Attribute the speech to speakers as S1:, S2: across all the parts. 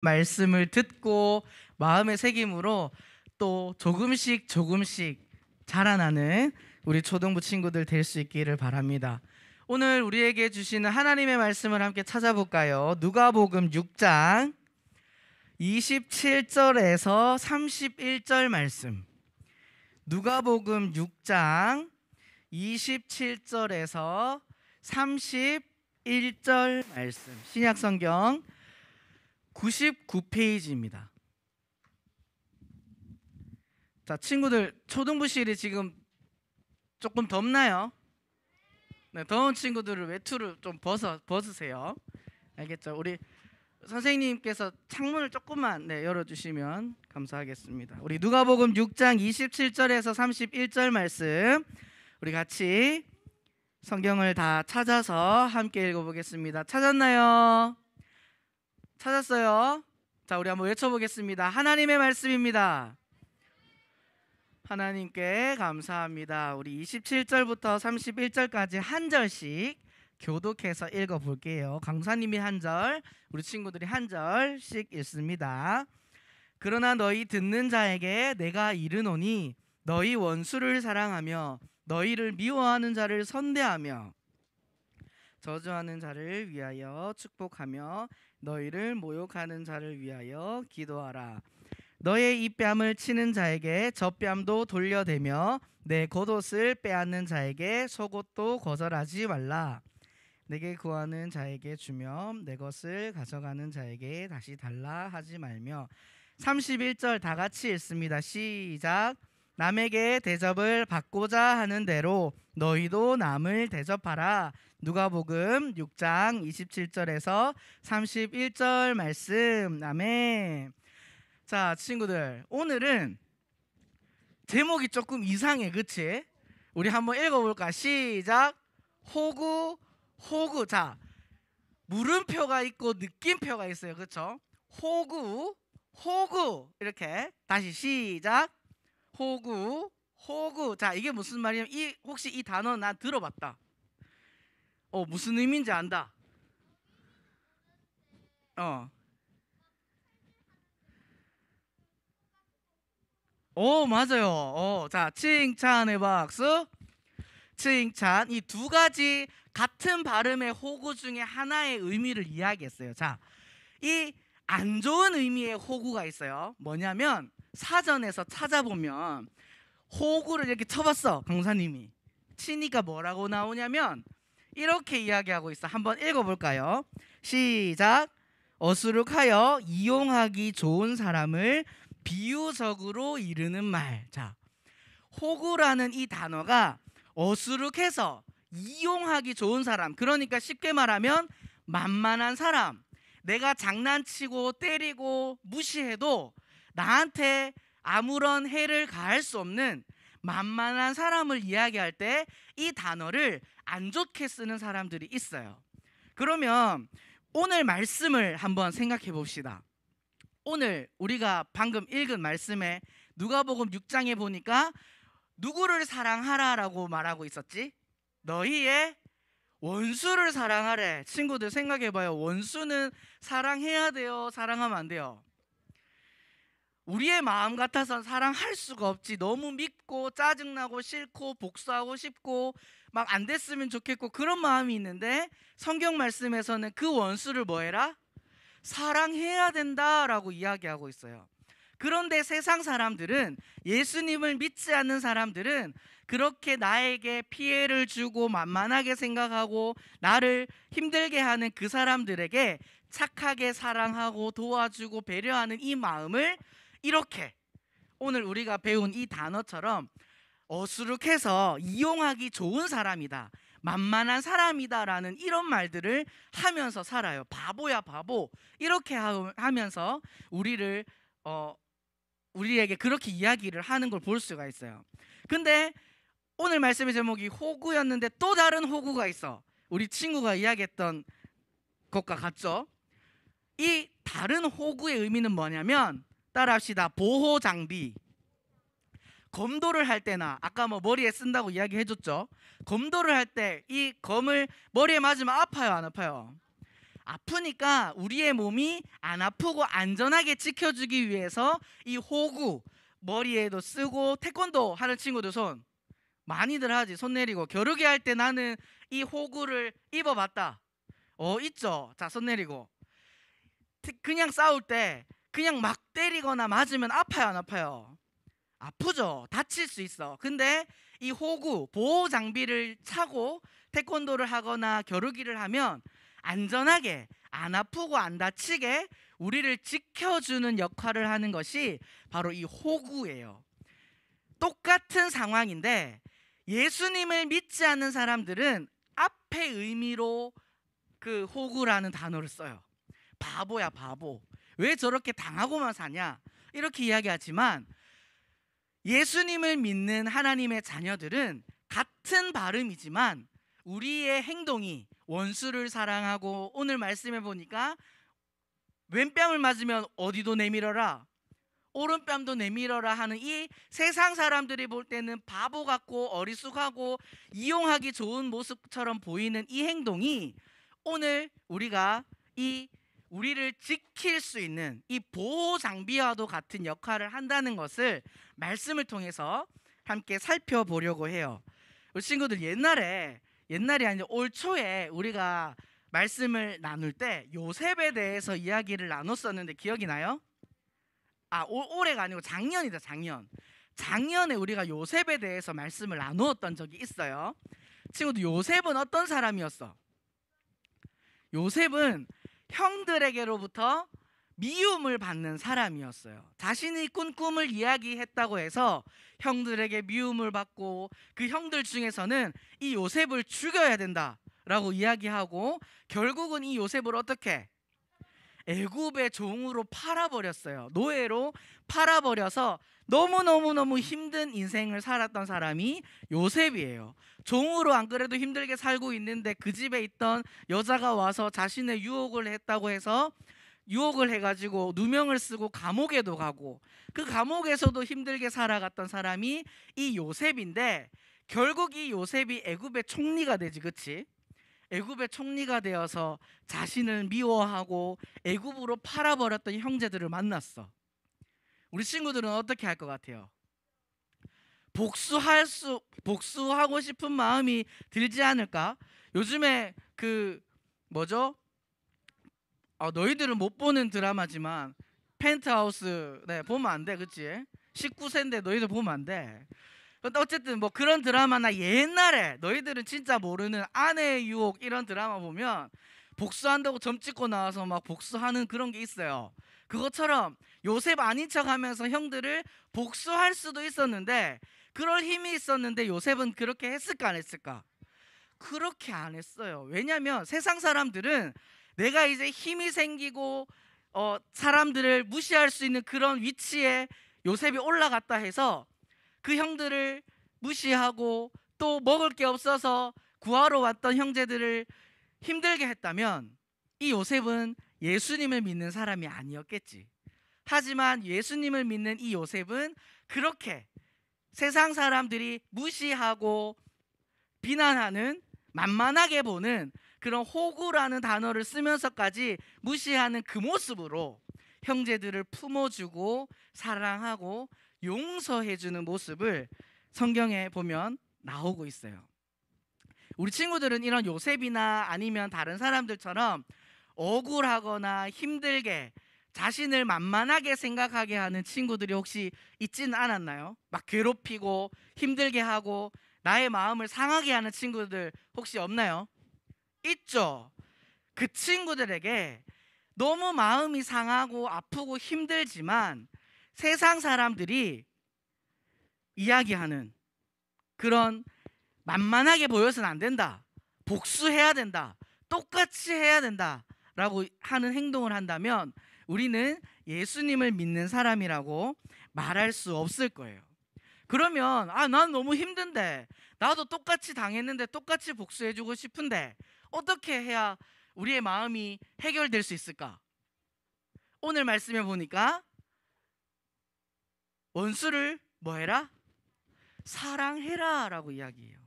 S1: 말씀을 듣고 마음의 새김으로 또 조금씩 자라나는 우리 초등부 친구들 될 수 있기를 바랍니다. 오늘 우리에게 주시는 하나님의 말씀을 함께 찾아볼까요? 누가복음 6장 27절에서 31절 말씀. 누가복음 6장 27절에서 31절 말씀. 신약성경 99페이지입니다. 자, 친구들 초등부실이 지금 조금 덥나요? 네, 더운 친구들을 외투를 좀 벗으세요. 알겠죠? 우리 선생님께서 창문을 조금만 열어주시면 감사하겠습니다. 우리 누가복음 6장 27절에서 31절 말씀 우리 같이 성경을 다 찾아서 함께 읽어보겠습니다. 찾았나요? 찾았어요? 자, 우리 한번 외쳐보겠습니다. 하나님의 말씀입니다. 하나님께 감사합니다. 우리 27절부터 31절까지 한 절씩 교독해서 읽어볼게요. 강사님이 한 절, 우리 친구들이 한 절씩 읽습니다. 그러나 너희 듣는 자에게 내가 이르노니 너희 원수를 사랑하며 너희를 미워하는 자를 선대하며 저주하는 자를 위하여 축복하며 너희를 모욕하는 자를 위하여 기도하라. 너의 이 뺨을 치는 자에게 저 뺨도 돌려대며 내 겉옷을 빼앗는 자에게 속옷도 거절하지 말라. 내게 구하는 자에게 주며 내 것을 가져가는 자에게 다시 달라 하지 말며. 31절 다 같이 읽습니다. 시작. 남에게 대접을 받고자 하는 대로 너희도 남을 대접하라. 누가복음 6장 27절에서 31절 말씀. 아멘. 자, 친구들, 오늘은 제목이 조금 이상해, 그치? 우리 한번 읽어볼까? 시작. 호구. 자, 물음표가 있고 느낌표가 있어요, 그쵸? 호구 이렇게 다시 시작. 호구. 자, 이게 무슨 말이냐면 혹시 이 단어 난 들어봤다. 무슨 의미인지 안다. 맞아요. 자, 칭찬의 박수. 칭찬. 이 두 가지 같은 발음의 호구 중에 하나의 의미를 이야기했어요. 자, 이 안 좋은 의미의 호구가 있어요. 뭐냐면 사전에서 찾아보면 호구를 이렇게 쳐봤어, 강사님이. 치니까 뭐라고 나오냐면 이렇게 이야기하고 있어. 한번 읽어볼까요? 시작. 어수룩하여 이용하기 좋은 사람을 비유적으로 이르는 말. 자, 호구라는 이 단어가 어수룩해서 이용하기 좋은 사람, 그러니까 쉽게 말하면 만만한 사람, 내가 장난치고 때리고 무시해도 나한테 아무런 해를 가할 수 없는 만만한 사람을 이야기할 때 이 단어를 안 좋게 쓰는 사람들이 있어요. 그러면 오늘 말씀을 한번 생각해 봅시다. 오늘 우리가 방금 읽은 말씀에 누가복음 6장에 보니까 누구를 사랑하라라고 말하고 있었지? 너희의 원수를 사랑하래. 친구들 생각해봐요. 원수는 사랑해야 돼요? 사랑하면 안 돼요? 우리의 마음 같아서는 사랑할 수가 없지. 너무 밉고 짜증나고 싫고 복수하고 싶고 막 안 됐으면 좋겠고 그런 마음이 있는데 성경 말씀에서는 그 원수를 뭐 해라? 사랑해야 된다라고 이야기하고 있어요. 그런데 세상 사람들은, 예수님을 믿지 않는 사람들은 그렇게 나에게 피해를 주고 만만하게 생각하고 나를 힘들게 하는 그 사람들에게 착하게 사랑하고 도와주고 배려하는 이 마음을 이렇게 오늘 우리가 배운 이 단어처럼 어수룩해서 이용하기 좋은 사람이다, 만만한 사람이다 라는 이런 말들을 하면서 살아요. 바보야 바보, 이렇게 하면서 우리에게 그렇게 이야기를 하는 걸 볼 수가 있어요. 근데 오늘 말씀의 제목이 호구였는데 또 다른 호구가 있어. 우리 친구가 이야기했던 것과 같죠? 이 다른 호구의 의미는 뭐냐면, 따라합시다. 보호 장비. 검도를 할 때나 아까 머리에 쓴다고 이야기해줬죠. 검도를 할 때 이 검을 머리에 맞으면 아파요, 안 아파요? 아프니까 우리의 몸이 안 아프고 안전하게 지켜주기 위해서 이 호구 머리에도 쓰고, 태권도 하는 친구들 손 많이들 하지. 손 내리고. 겨루기 할 때 나는 이 호구를 입어봤다. 있죠. 자, 손 내리고. 그냥 싸울 때 그냥 막 때리거나 맞으면 아파요, 안 아파요? 아프죠. 다칠 수 있어. 근데 이 호구 보호 장비를 차고 태권도를 하거나 겨루기를 하면 안전하게 안 아프고 안 다치게 우리를 지켜주는 역할을 하는 것이 바로 이 호구예요. 똑같은 상황인데 예수님을 믿지 않는 사람들은 앞의 의미로 그 호구라는 단어를 써요. 바보야, 바보. 왜 저렇게 당하고만 사냐? 이렇게 이야기하지만 예수님을 믿는 하나님의 자녀들은 같은 발음이지만 우리의 행동이 원수를 사랑하고, 오늘 말씀해 보니까 왼뺨을 맞으면 어디도 내밀어라, 오른뺨도 내밀어라 하는 이 세상 사람들이 볼 때는 바보 같고 어리숙하고 이용하기 좋은 모습처럼 보이는 이 행동이 오늘 우리가 우리를 지킬 수 있는 이 보호 장비와도 같은 역할을 한다는 것을 말씀을 통해서 함께 살펴보려고 해요. 우리 친구들 옛날에 아니라 올 초에 우리가 말씀을 나눌 때 요셉에 대해서 이야기를 나눴었는데 기억이 나요? 올해가 아니고 작년이다. 작년에 우리가 요셉에 대해서 말씀을 나누었던 적이 있어요. 친구들, 요셉은 어떤 사람이었어? 요셉은 형들에게로부터 미움을 받는 사람이었어요. 자신이 꾼 꿈을 이야기했다고 해서 형들에게 미움을 받고, 그 형들 중에서는 이 요셉을 죽여야 된다라고 이야기하고, 결국은 이 요셉을 어떻게? 애굽의 종으로 팔아버렸어요. 노예로 팔아버려서 너무너무 힘든 인생을 살았던 사람이 요셉이에요. 종으로 안 그래도 힘들게 살고 있는데 그 집에 있던 여자가 와서 자신의 유혹을 했다고 해서 유혹을 해가지고 누명을 쓰고 감옥에도 가고, 그 감옥에서도 힘들게 살아갔던 사람이 이 요셉인데, 결국 이 요셉이 애굽의 총리가 되지, 그치? 애굽의 총리가 되어서 자신을 미워하고 애굽으로 팔아버렸던 형제들을 만났어. 우리 친구들은 어떻게 할 것 같아요? 복수하고 싶은 마음이 들지 않을까? 요즘에 뭐죠? 너희들은 못 보는 드라마지만 펜트하우스, 보면 안 돼, 그치? 19세인데 너희들 보면 안 돼. 어쨌든 뭐 그런 드라마나, 옛날에 너희들은 진짜 모르는 아내의 유혹 이런 드라마 보면 복수한다고 점 찍고 나와서 막 복수하는 그런 게 있어요. 그것처럼 요셉 아닌 척하면서 형들을 복수할 수도 있었는데, 그럴 힘이 있었는데 요셉은 그렇게 했을까 안 했을까? 그렇게 안 했어요. 왜냐하면 세상 사람들은 내가 이제 힘이 생기고 사람들을 무시할 수 있는 그런 위치에 요셉이 올라갔다 해서 그 형들을 무시하고 또 먹을 게 없어서 구하러 왔던 형제들을 힘들게 했다면 이 요셉은 예수님을 믿는 사람이 아니었겠지. 하지만 예수님을 믿는 이 요셉은 그렇게 세상 사람들이 무시하고 비난하는, 만만하게 보는 그런 호구라는 단어를 쓰면서까지 무시하는 그 모습으로 형제들을 품어주고 사랑하고 용서해주는 모습을 성경에 보면 나오고 있어요. 우리 친구들은 이런 요셉이나 아니면 다른 사람들처럼 억울하거나 힘들게 자신을 만만하게 생각하게 하는 친구들이 혹시 있지는 않았나요? 막 괴롭히고 힘들게 하고 나의 마음을 상하게 하는 친구들 혹시 없나요? 있죠. 그 친구들에게 너무 마음이 상하고 아프고 힘들지만 세상 사람들이 이야기하는 그런, 만만하게 보여서는 안 된다, 복수해야 된다, 똑같이 해야 된다 라고 하는 행동을 한다면 우리는 예수님을 믿는 사람이라고 말할 수 없을 거예요. 그러면 난 너무 힘든데, 나도 똑같이 당했는데 똑같이 복수해주고 싶은데 어떻게 해야 우리의 마음이 해결될 수 있을까? 오늘 말씀해 보니까 원수를 뭐 해라? 사랑해라 라고 이야기해요.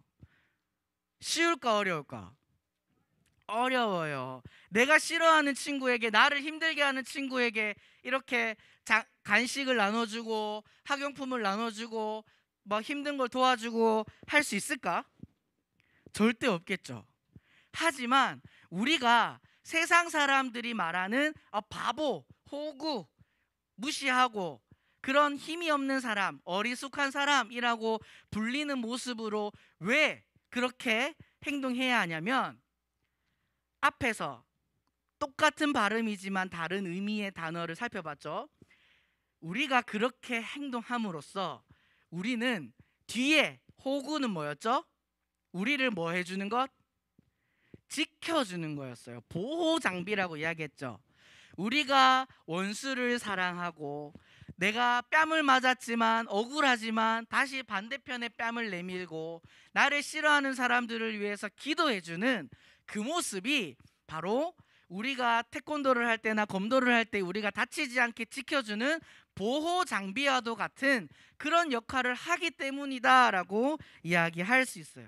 S1: 쉬울까 어려울까? 어려워요. 내가 싫어하는 친구에게, 나를 힘들게 하는 친구에게 이렇게 간식을 나눠주고 학용품을 나눠주고 뭐 힘든 걸 도와주고 할 수 있을까? 절대 없겠죠. 하지만 우리가 세상 사람들이 말하는 바보, 호구, 무시하고 그런 힘이 없는 사람, 어리숙한 사람이라고 불리는 모습으로 왜 그렇게 행동해야 하냐면, 앞에서 똑같은 발음이지만 다른 의미의 단어를 살펴봤죠. 우리가 그렇게 행동함으로써 우리는 뒤에, 호구는 뭐였죠? 우리를 뭐 해주는 것? 지켜주는 거였어요. 보호 장비라고 이야기했죠. 우리가 원수를 사랑하고 내가 뺨을 맞았지만 억울하지만 다시 반대편에 뺨을 내밀고 나를 싫어하는 사람들을 위해서 기도해주는 그 모습이 바로 우리가 태권도를 할 때나 검도를 할 때 우리가 다치지 않게 지켜주는 보호 장비와도 같은 그런 역할을 하기 때문이다라고 이야기할 수 있어요.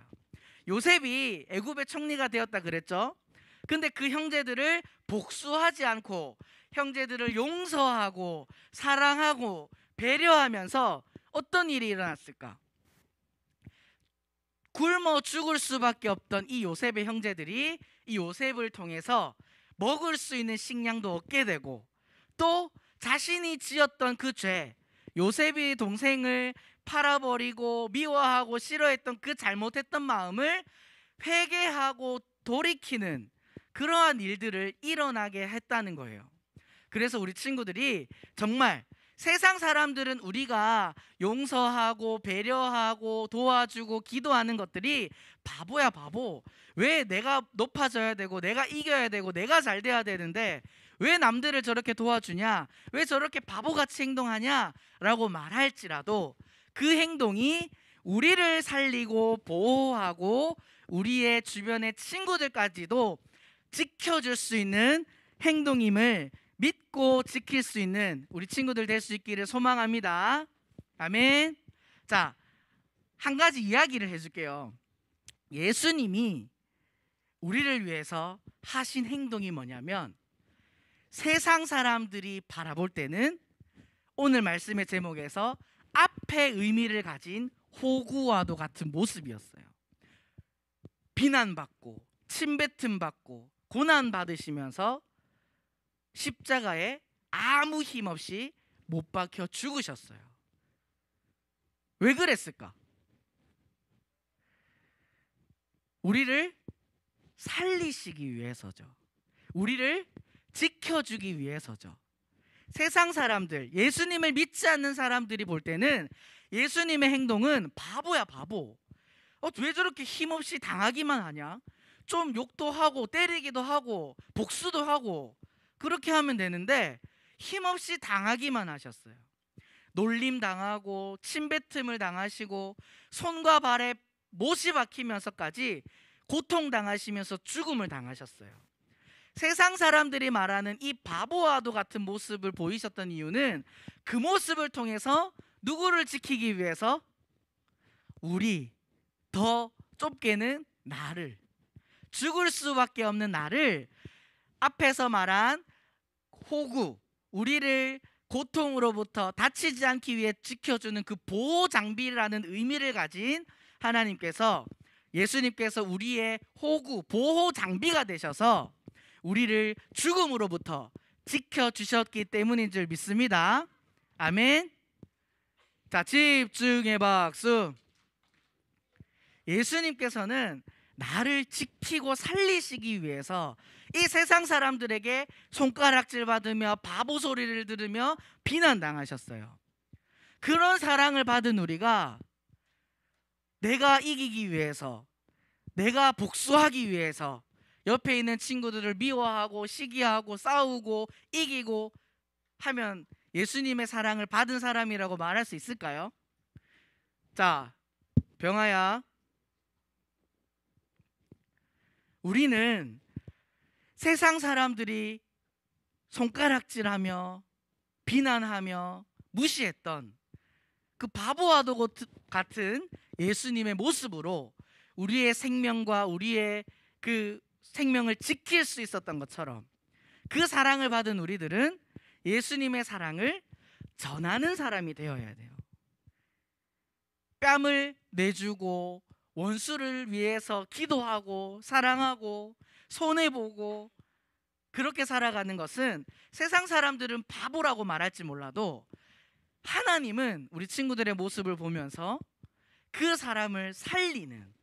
S1: 요셉이 애굽의 총리가 되었다 그랬죠. 근데 그 형제들을 복수하지 않고 형제들을 용서하고 사랑하고 배려하면서 어떤 일이 일어났을까? 굶어 죽을 수밖에 없던 이 요셉의 형제들이 이 요셉을 통해서 먹을 수 있는 식량도 얻게 되고, 또 자신이 지었던 그 죄, 요셉이 동생을 팔아버리고 미워하고 싫어했던 그 잘못했던 마음을 회개하고 돌이키는 그러한 일들을 일어나게 했다는 거예요. 그래서 우리 친구들이 정말 세상 사람들은 우리가 용서하고 배려하고 도와주고 기도하는 것들이 바보야 바보, 왜 내가 높아져야 되고 내가 이겨야 되고 내가 잘 돼야 되는데 왜 남들을 저렇게 도와주냐, 왜 저렇게 바보같이 행동하냐 라고 말할지라도 그 행동이 우리를 살리고 보호하고 우리의 주변의 친구들까지도 지켜줄 수 있는 행동임을 믿고 지킬 수 있는 우리 친구들 될 수 있기를 소망합니다. 아멘. 자, 한 가지 이야기를 해줄게요. 예수님이 우리를 위해서 하신 행동이 뭐냐면, 세상 사람들이 바라볼 때는 오늘 말씀의 제목에서 앞에 의미를 가진 호구와도 같은 모습이었어요. 비난받고 침뱉음받고 고난받으시면서 십자가에 아무 힘 없이 못 박혀 죽으셨어요. 왜 그랬을까? 우리를 살리시기 위해서죠. 우리를 지켜주기 위해서죠. 세상 사람들, 예수님을 믿지 않는 사람들이 볼 때는 예수님의 행동은 바보야 바보, 왜 저렇게 힘없이 당하기만 하냐, 좀 욕도 하고 때리기도 하고 복수도 하고 그렇게 하면 되는데 힘없이 당하기만 하셨어요. 놀림 당하고 침뱉음을 당하시고 손과 발에 못이 박히면서까지 고통당하시면서 죽음을 당하셨어요. 세상 사람들이 말하는 이 바보와도 같은 모습을 보이셨던 이유는 그 모습을 통해서 누구를 지키기 위해서? 우리, 더 좁게는 나를, 죽을 수밖에 없는 나를 앞에서 말한 호구, 우리를 고통으로부터 다치지 않기 위해 지켜주는 그 보호 장비라는 의미를 가진 하나님께서, 예수님께서 우리의 호구, 보호 장비가 되셔서 우리를 죽음으로부터 지켜주셨기 때문인 줄 믿습니다. 아멘. 자, 집중의 박수. 예수님께서는 나를 지키고 살리시기 위해서 이 세상 사람들에게 손가락질 받으며 바보 소리를 들으며 비난당하셨어요. 그런 사랑을 받은 우리가 내가 이기기 위해서, 내가 복수하기 위해서 옆에 있는 친구들을 미워하고 시기하고 싸우고 이기고 하면 예수님의 사랑을 받은 사람이라고 말할 수 있을까요? 자, 병아야, 우리는 세상 사람들이 손가락질하며 비난하며 무시했던 그 바보와도 같은 예수님의 모습으로 우리의 생명과 우리의 그 생명을 지킬 수 있었던 것처럼 그 사랑을 받은 우리들은 예수님의 사랑을 전하는 사람이 되어야 돼요. 뺨을 내주고 원수를 위해서 기도하고 사랑하고 손해보고 그렇게 살아가는 것은 세상 사람들은 바보라고 말할지 몰라도 하나님은 우리 친구들의 모습을 보면서 그 사람을 살리는,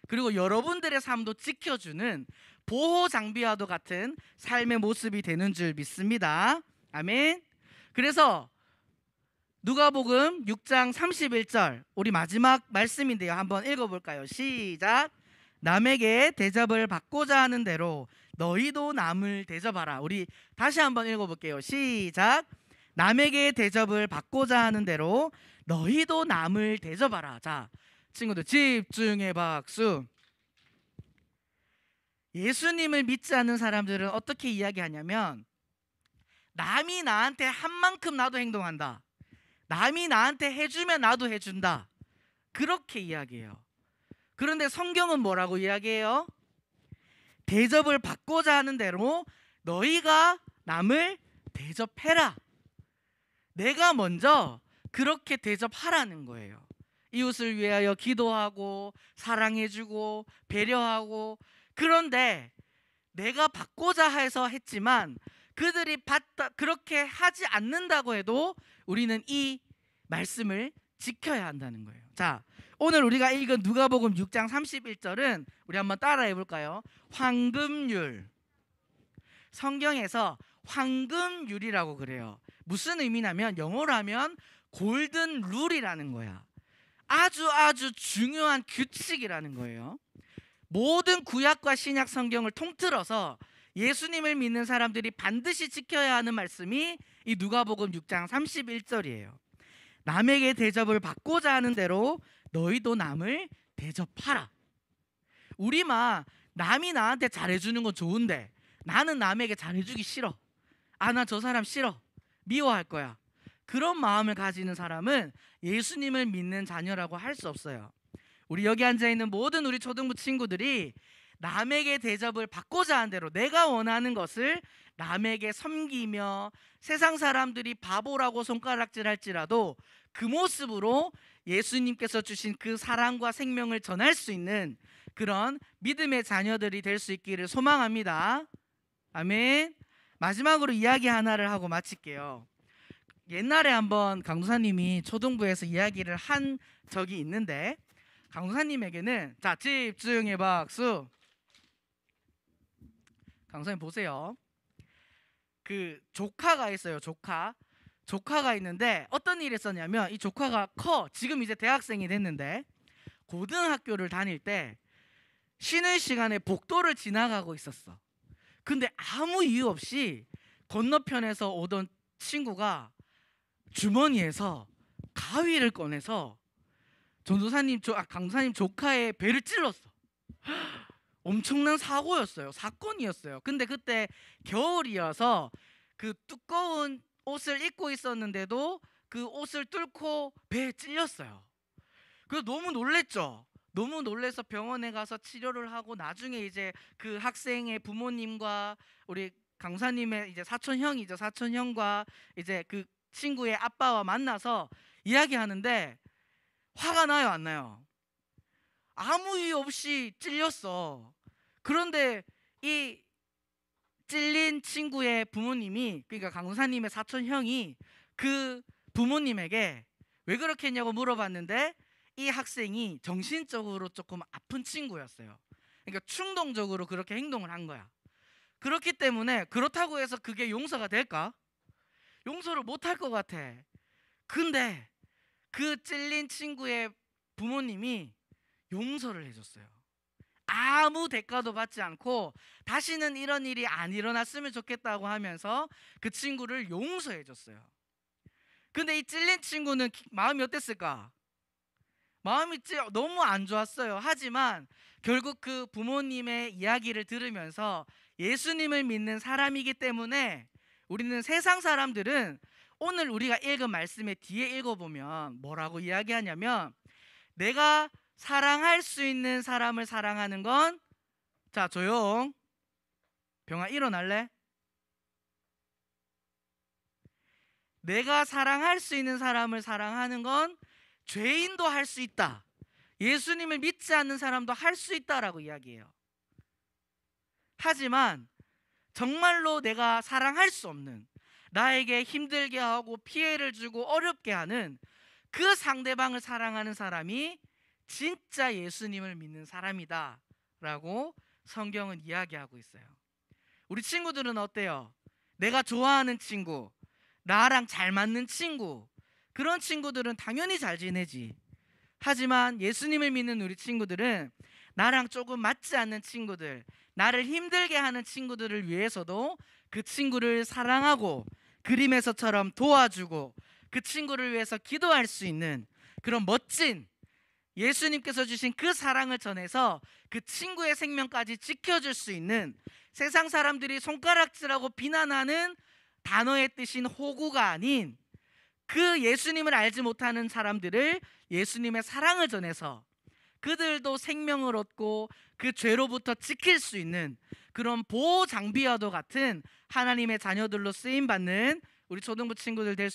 S1: 그리고 여러분들의 삶도 지켜주는 보호 장비와도 같은 삶의 모습이 되는 줄 믿습니다. 아멘. 그래서 누가복음 6장 31절 우리 마지막 말씀인데요. 한번 읽어볼까요? 시작. 남에게 대접을 받고자 하는 대로 너희도 남을 대접하라. 우리 다시 한번 읽어볼게요. 시작. 남에게 대접을 받고자 하는 대로 너희도 남을 대접하라. 자, 친구들 집중해 박수. 예수님을 믿지 않는 사람들은 어떻게 이야기하냐면 남이 나한테 한 만큼 나도 행동한다. 남이 나한테 해주면 나도 해준다. 그렇게 이야기해요. 그런데 성경은 뭐라고 이야기해요? 대접을 받고자 하는 대로 너희가 남을 대접해라. 내가 먼저 그렇게 대접하라는 거예요. 이웃을 위하여 기도하고 사랑해주고 배려하고. 그런데 내가 받고자 해서 했지만 그들이 그렇게 하지 않는다고 해도 우리는 이 말씀을 지켜야 한다는 거예요. 자, 오늘 우리가 읽은 누가복음 6장 31절은 우리 한번 따라해 볼까요? 황금률. 성경에서 황금률이라고 그래요. 무슨 의미냐면 영어로 하면 골든 룰이라는 거야. 아주 중요한 규칙이라는 거예요. 모든 구약과 신약 성경을 통틀어서 예수님을 믿는 사람들이 반드시 지켜야 하는 말씀이 이 누가복음 6장 31절이에요. 남에게 대접을 받고자 하는 대로 너희도 남을 대접하라. 우리만 남이 나한테 잘해주는 건 좋은데 나는 남에게 잘해주기 싫어. 아, 나 저 사람 싫어. 미워할 거야. 그런 마음을 가지는 사람은 예수님을 믿는 자녀라고 할 수 없어요. 우리 여기 앉아있는 모든 우리 초등부 친구들이 남에게 대접을 받고자 하는 대로 내가 원하는 것을 남에게 섬기며 세상 사람들이 바보라고 손가락질할지라도 그 모습으로 예수님께서 주신 그 사랑과 생명을 전할 수 있는 그런 믿음의 자녀들이 될 수 있기를 소망합니다. 아멘. 마지막으로 이야기 하나를 하고 마칠게요. 옛날에 한번 강도사님이 초등부에서 이야기를 한 적이 있는데 강도사님에게는, 자, 집중해 박수. 강도사님 보세요. 그 조카가 있어요. 조카가 있는데 어떤 일이 있었냐면 이 조카가 지금 이제 대학생이 됐는데 고등학교를 다닐 때 쉬는 시간에 복도를 지나가고 있었어. 근데 아무 이유 없이 건너편에서 오던 친구가 주머니에서 가위를 꺼내서 강도사님 조카의 배를 찔렀어. 엄청난 사건이었어요. 근데 그때 겨울이어서 그 두꺼운 옷을 입고 있었는데도 그 옷을 뚫고 배에 찔렸어요. 그래서 너무 놀랬죠. 너무 놀래서 병원에 가서 치료를 하고 나중에 이제 그 학생의 부모님과 우리 강사님의 이제 사촌형과 이제 그 친구의 아빠와 만나서 이야기하는데 화가 나요, 안 나요? 아무 이유 없이 찔렸어. 그런데 이 찔린 친구의 부모님이, 그러니까 강사님의 사촌형이 그 부모님에게 왜 그렇게 했냐고 물어봤는데 이 학생이 정신적으로 조금 아픈 친구였어요. 그러니까 충동적으로 그렇게 행동을 한 거야. 그렇기 때문에 그렇다고 해서 그게 용서가 될까? 용서를 못할 것 같아. 근데 그 찔린 친구의 부모님이 용서를 해줬어요. 아무 대가도 받지 않고 다시는 이런 일이 안 일어났으면 좋겠다고 하면서 그 친구를 용서해줬어요. 근데 이 찔린 친구는 마음이 어땠을까? 마음이 너무 안 좋았어요. 하지만 결국 그 부모님의 이야기를 들으면서 예수님을 믿는 사람이기 때문에 우리는 세상 사람들은 오늘 우리가 읽은 말씀의 뒤에 읽어보면 뭐라고 이야기하냐면 내가 사랑할 수 있는 사람을 사랑하는 건 자, 조용. 병아, 일어날래? 내가 사랑할 수 있는 사람을 사랑하는 건 죄인도 할 수 있다. 예수님을 믿지 않는 사람도 할 수 있다라고 이야기해요. 하지만 정말로 내가 사랑할 수 없는, 나에게 힘들게 하고 피해를 주고 어렵게 하는 그 상대방을 사랑하는 사람이 진짜 예수님을 믿는 사람이다 라고 성경은 이야기하고 있어요. 우리 친구들은 어때요? 내가 좋아하는 친구, 나랑 잘 맞는 친구, 그런 친구들은 당연히 잘 지내지. 하지만 예수님을 믿는 우리 친구들은 나랑 조금 맞지 않는 친구들, 나를 힘들게 하는 친구들을 위해서도 그 친구를 사랑하고 그림에서처럼 도와주고 그 친구를 위해서 기도할 수 있는 그런 멋진, 예수님께서 주신 그 사랑을 전해서 그 친구의 생명까지 지켜줄 수 있는, 세상 사람들이 손가락질하고 비난하는 단어의 뜻인 호구가 아닌 그 예수님을 알지 못하는 사람들을 예수님의 사랑을 전해서 그들도 생명을 얻고 그 죄로부터 지킬 수 있는 그런 보호 장비와도 같은 하나님의 자녀들로 쓰임받는 우리 초등부 친구들 될 수